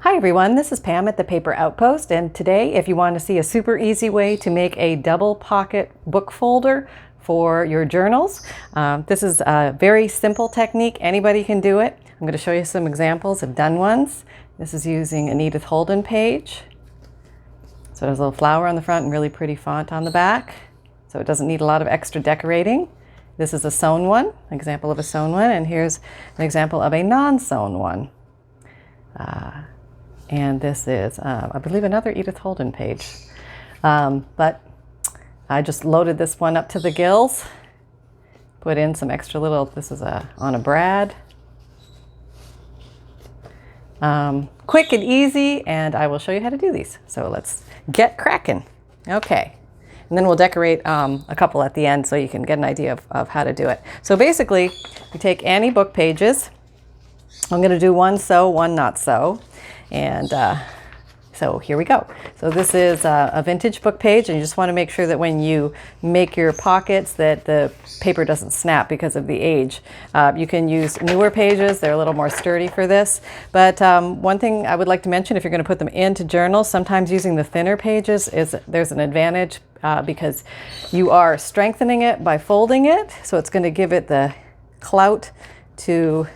Hi everyone, this is Pam at the Paper Outpost, and today if you want to see a super easy way to make a double pocket book folder for your journals, this is a very simple technique. Anybody can do it. I'm going to show you some examples of done ones. This is using an Edith Holden page. So there's a little flower on the front and really pretty font on the back, so it doesn't need a lot of extra decorating. This is a sewn one, an example of a sewn one, and here's an example of a non-sewn one. And this is, I believe, another Edith Holden page. But I just loaded this one up to the gills, put in some extra little, this is on a brad. Quick and easy, and I will show you how to do these. So let's get cracking. Okay. And then we'll decorate a couple at the end so you can get an idea of how to do it. So basically, you take any book pages. I'm going to do one sew, one not sew. And so here we go. So this is a vintage book page, and you just want to make sure that when you make your pockets that the paper doesn't snap because of the age. You can use newer pages. They're a little more sturdy for this. But one thing I would like to mention, if you're going to put them into journals, sometimes using the thinner pages there's an advantage because you are strengthening it by folding it. So it's going to give it the clout to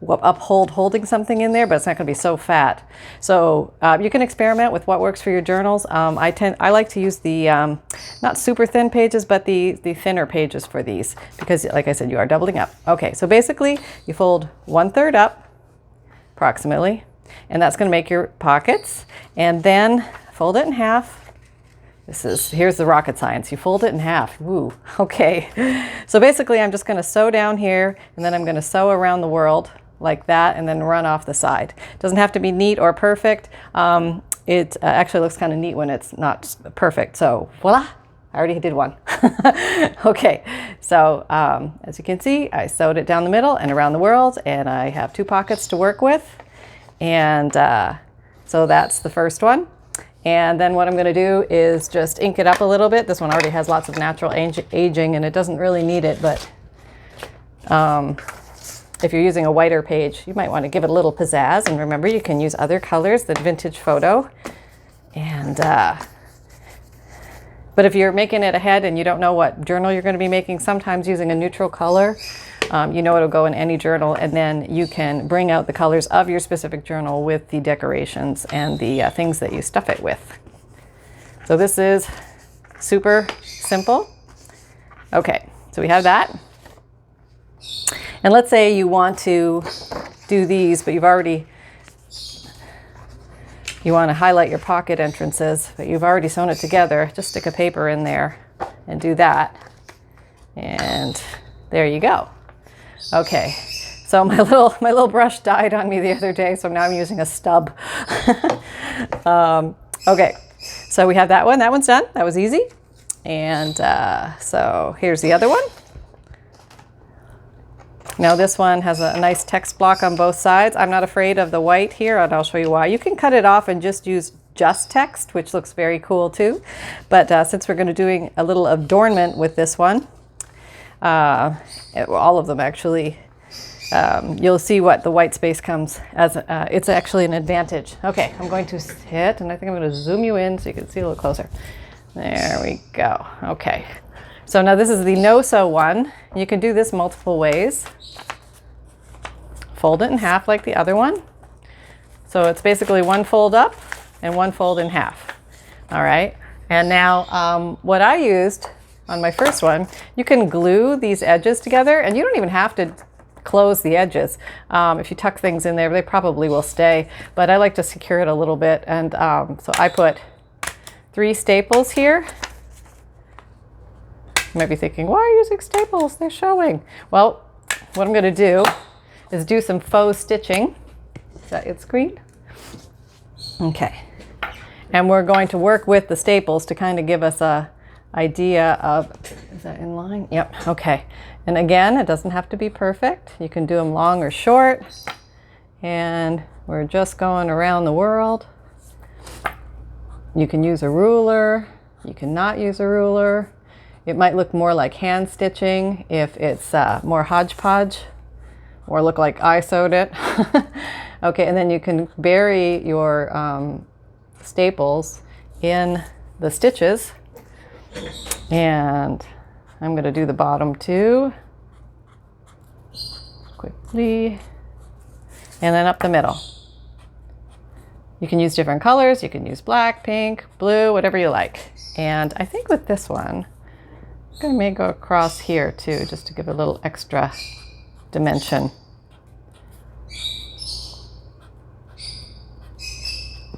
uphold holding something in there, but it's not going to be so fat. So you can experiment with what works for your journals. I like to use the not super thin pages, but the thinner pages for these because, like I said, you are doubling up. Okay, so basically you fold 1/3 up, approximately, and that's going to make your pockets. And then fold it in half. Here's the rocket science. You fold it in half. Woo. Okay. So basically, I'm just going to sew down here, and then I'm going to sew around the world like that, and then run off the side. It doesn't have to be neat or perfect. It actually looks kind of neat when it's not perfect. So voila, I already did one. Okay, so as you can see, I sewed it down the middle and around the world, and I have 2 pockets to work with. And so that's the first one. And then what I'm going to do is just ink it up a little bit. This one already has lots of natural aging, and it doesn't really need it, but if you're using a whiter page, you might want to give it a little pizzazz. And remember, you can use other colors than vintage photo. And but if you're making it ahead and you don't know what journal you're going to be making, sometimes using a neutral color, you know it'll go in any journal, and then you can bring out the colors of your specific journal with the decorations and the things that you stuff it with. So this is super simple. Okay, so we have that. And let's say you want to do these, but you want to highlight your pocket entrances, but you've already sewn it together. Just stick a paper in there and do that. And there you go. Okay, so my little brush died on me the other day, so now I'm using a stub. Okay, so we have that one. That one's done. That was easy. And so here's the other one. Now this one has a nice text block on both sides. I'm not afraid of the white here, and I'll show you why. You can cut it off and just use just text, which looks very cool too. But since we're going to doing a little adornment with this one, all of them actually, you'll see what the white space comes as. It's actually an advantage. Okay, I'm going to hit, and I think I'm going to zoom you in so you can see a little closer. There we go. Okay. So now this is the no-sew one. You can do this multiple ways. Fold it in half like the other one. So it's basically one fold up and one fold in half. All right. And now what I used on my first one, you can glue these edges together, and you don't even have to close the edges. If you tuck things in there, they probably will stay, but I like to secure it a little bit. And so I put 3 staples here. You might be thinking, why are you using staples? They're showing. Well, what I'm going to do is do some faux stitching. Is that it, screen? Okay. And we're going to work with the staples to kind of give us a idea of, is that in line? Yep. Okay. And again, it doesn't have to be perfect. You can do them long or short. And we're just going around the world. You can use a ruler. You can not use a ruler. It might look more like hand stitching if it's more hodgepodge, or look like I sewed it. Okay, and then you can bury your staples in the stitches. And I'm going to do the bottom too. Quickly. And then up the middle. You can use different colors. You can use black, pink, blue, whatever you like. And I think with this one, I may go across here too, just to give a little extra dimension.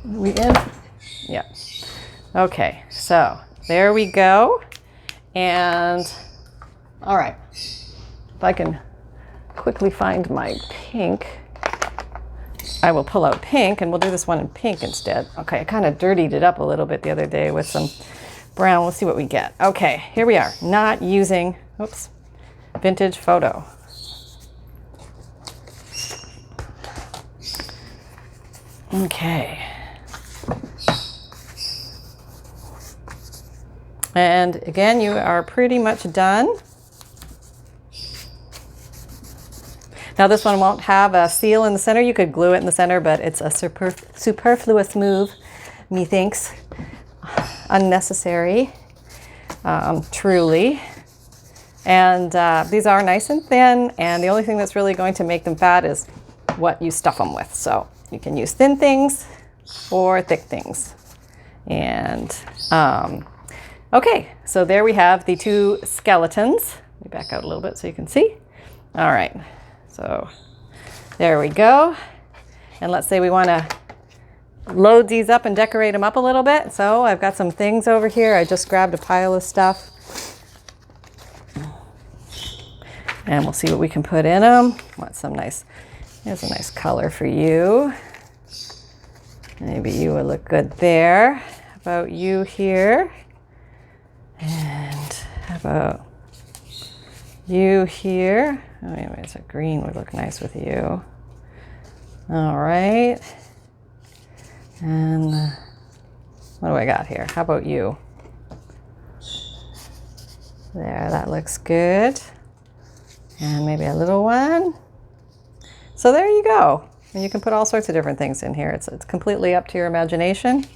Are we in? Yeah. Okay, so there we go. And all right, if I can quickly find my pink, I will pull out pink, and we'll do this one in pink instead. Okay, I kind of dirtied it up a little bit the other day with some brown. We'll see what we get. Okay, here we are, not using, oops, vintage photo. Okay. And again, you are pretty much done. Now this one won't have a seal in the center. You could glue it in the center, but it's a superfluous move, methinks. Unnecessary, truly. And these are nice and thin, and the only thing that's really going to make them fat is what you stuff them with. So you can use thin things or thick things. And okay, so there we have the two skeletons. Let me back out a little bit so you can see. All right. So there we go. And let's say we want to load these up and decorate them up a little bit. So I've got some things over here. I just grabbed a pile of stuff. And we'll see what we can put in them. Want some nice, here's a nice color for you. Maybe you would look good there. How about you here? And how about you here? Oh, anyways, a green would look nice with you. All right. And what do I got here? How about you? There, that looks good. And maybe a little one. So there you go. And you can put all sorts of different things in here. It's completely up to your imagination.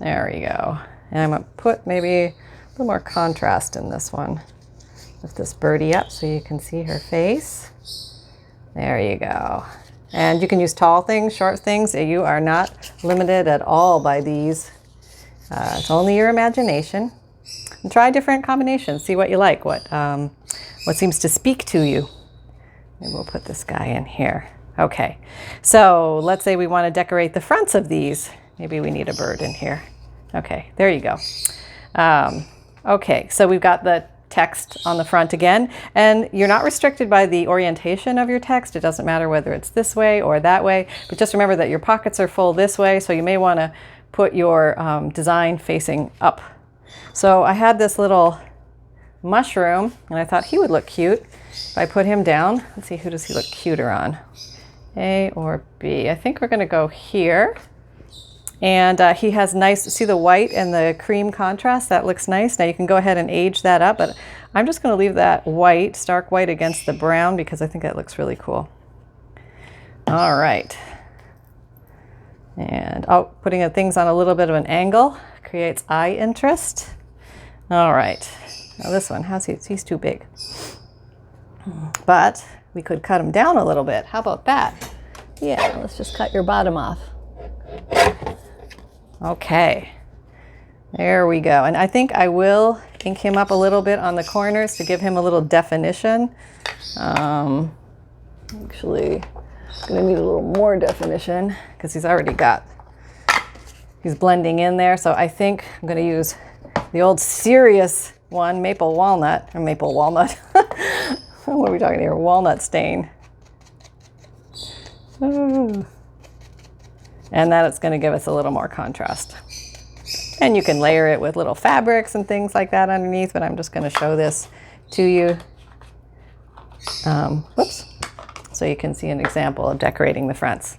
There we go. And I'm going to put maybe a little more contrast in this one. Lift this birdie up so you can see her face. There you go. And you can use tall things, short things. You are not limited at all by these. It's only your imagination. And try different combinations. See what you like, what seems to speak to you. Maybe we'll put this guy in here. Okay, so let's say we want to decorate the fronts of these. Maybe we need a bird in here. Okay, there you go. Okay, so we've got the text on the front again, and you're not restricted by the orientation of your text. It doesn't matter whether it's this way or that way, but just remember that your pockets are full this way, so you may want to put your design facing up. So I had this little mushroom, and I thought he would look cute if I put him down. Let's see, who does he look cuter on? A or B? I think we're going to go here. And he has nice, see the white and the cream contrast? That looks nice. Now you can go ahead and age that up, but I'm just going to leave that white, stark white against the brown because I think that looks really cool. All right. And putting things on a little bit of an angle creates eye interest. All right. Now this one, he's too big. But we could cut him down a little bit. How about that? Yeah, let's just cut your bottom off. Okay, there we go. And I think I will ink him up a little bit on the corners to give him a little definition. Actually, going to need a little more definition because he's blending in there. So I think I'm going to use the old serious one, maple walnut. What are we talking here? Walnut stain. Ooh. And that it's going to give us a little more contrast. And you can layer it with little fabrics and things like that underneath, but I'm just going to show this to you. Whoops. So you can see an example of decorating the fronts.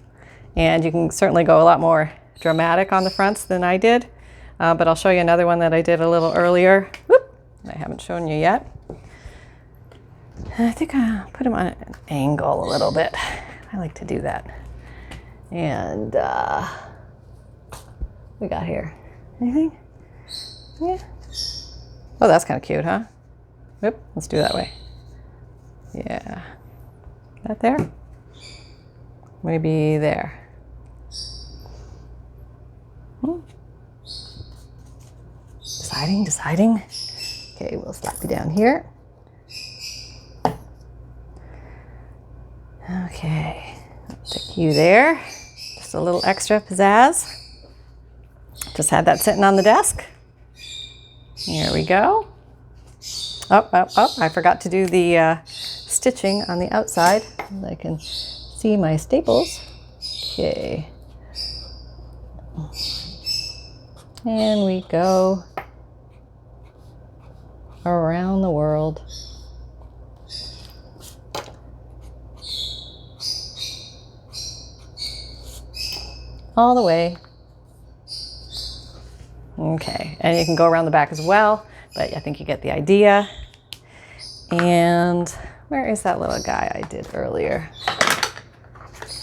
And you can certainly go a lot more dramatic on the fronts than I did, but I'll show you another one that I did a little earlier. Whoop, I haven't shown you yet. And I think I'll put them on an angle a little bit. I like to do that. And we got here. Anything? Yeah. Oh, that's kind of cute, huh? Oop, let's do it that way. Yeah. That there? Maybe there. Deciding. Okay, we'll slap you down here. Okay, stick you there. Just a little extra pizzazz. Just had that sitting on the desk. Here we go. Oh, I forgot to do the stitching on the outside. I can see my staples. Okay. And we go around the world. All the way. Okay, and you can go around the back as well, but I think you get the idea. And where is that little guy I did earlier?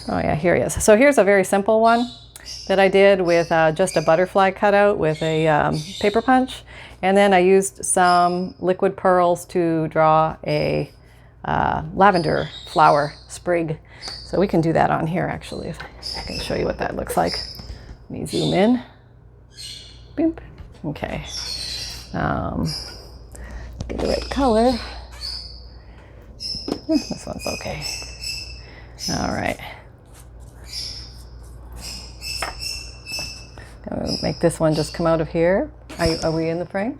Oh yeah, here he is. So here's a very simple one that I did with just a butterfly cutout with a paper punch. And then I used some liquid pearls to draw a lavender flower sprig. So we can do that on here actually, if I can show you what that looks like. Let me zoom in. Boop. Okay. Get the right color. This one's okay. All right. Gonna make this one just come out of here. Are we in the frame?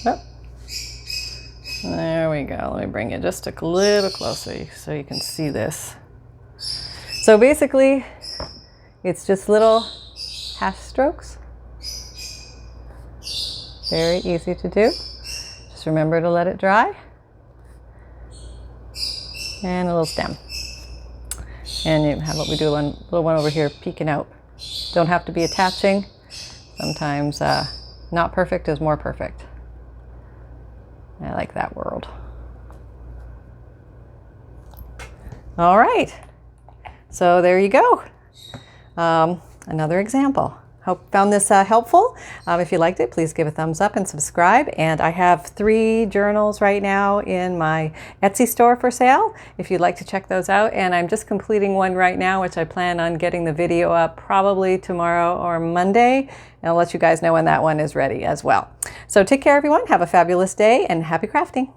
Oh. There we go. Let me bring it just a little closer so you can see this. So basically, it's just little hash strokes. Very easy to do. Just remember to let it dry. And a little stem. And you have what we do, one little one over here peeking out. Don't have to be attaching. Sometimes not perfect is more perfect. I like that world. All right. So there you go. Another example. Hope found this helpful. If you liked it, please give a thumbs up and subscribe. And I have 3 journals right now in my Etsy store for sale, if you'd like to check those out. And I'm just completing one right now, which I plan on getting the video up probably tomorrow or Monday. And I'll let you guys know when that one is ready as well. So take care, everyone. Have a fabulous day and happy crafting.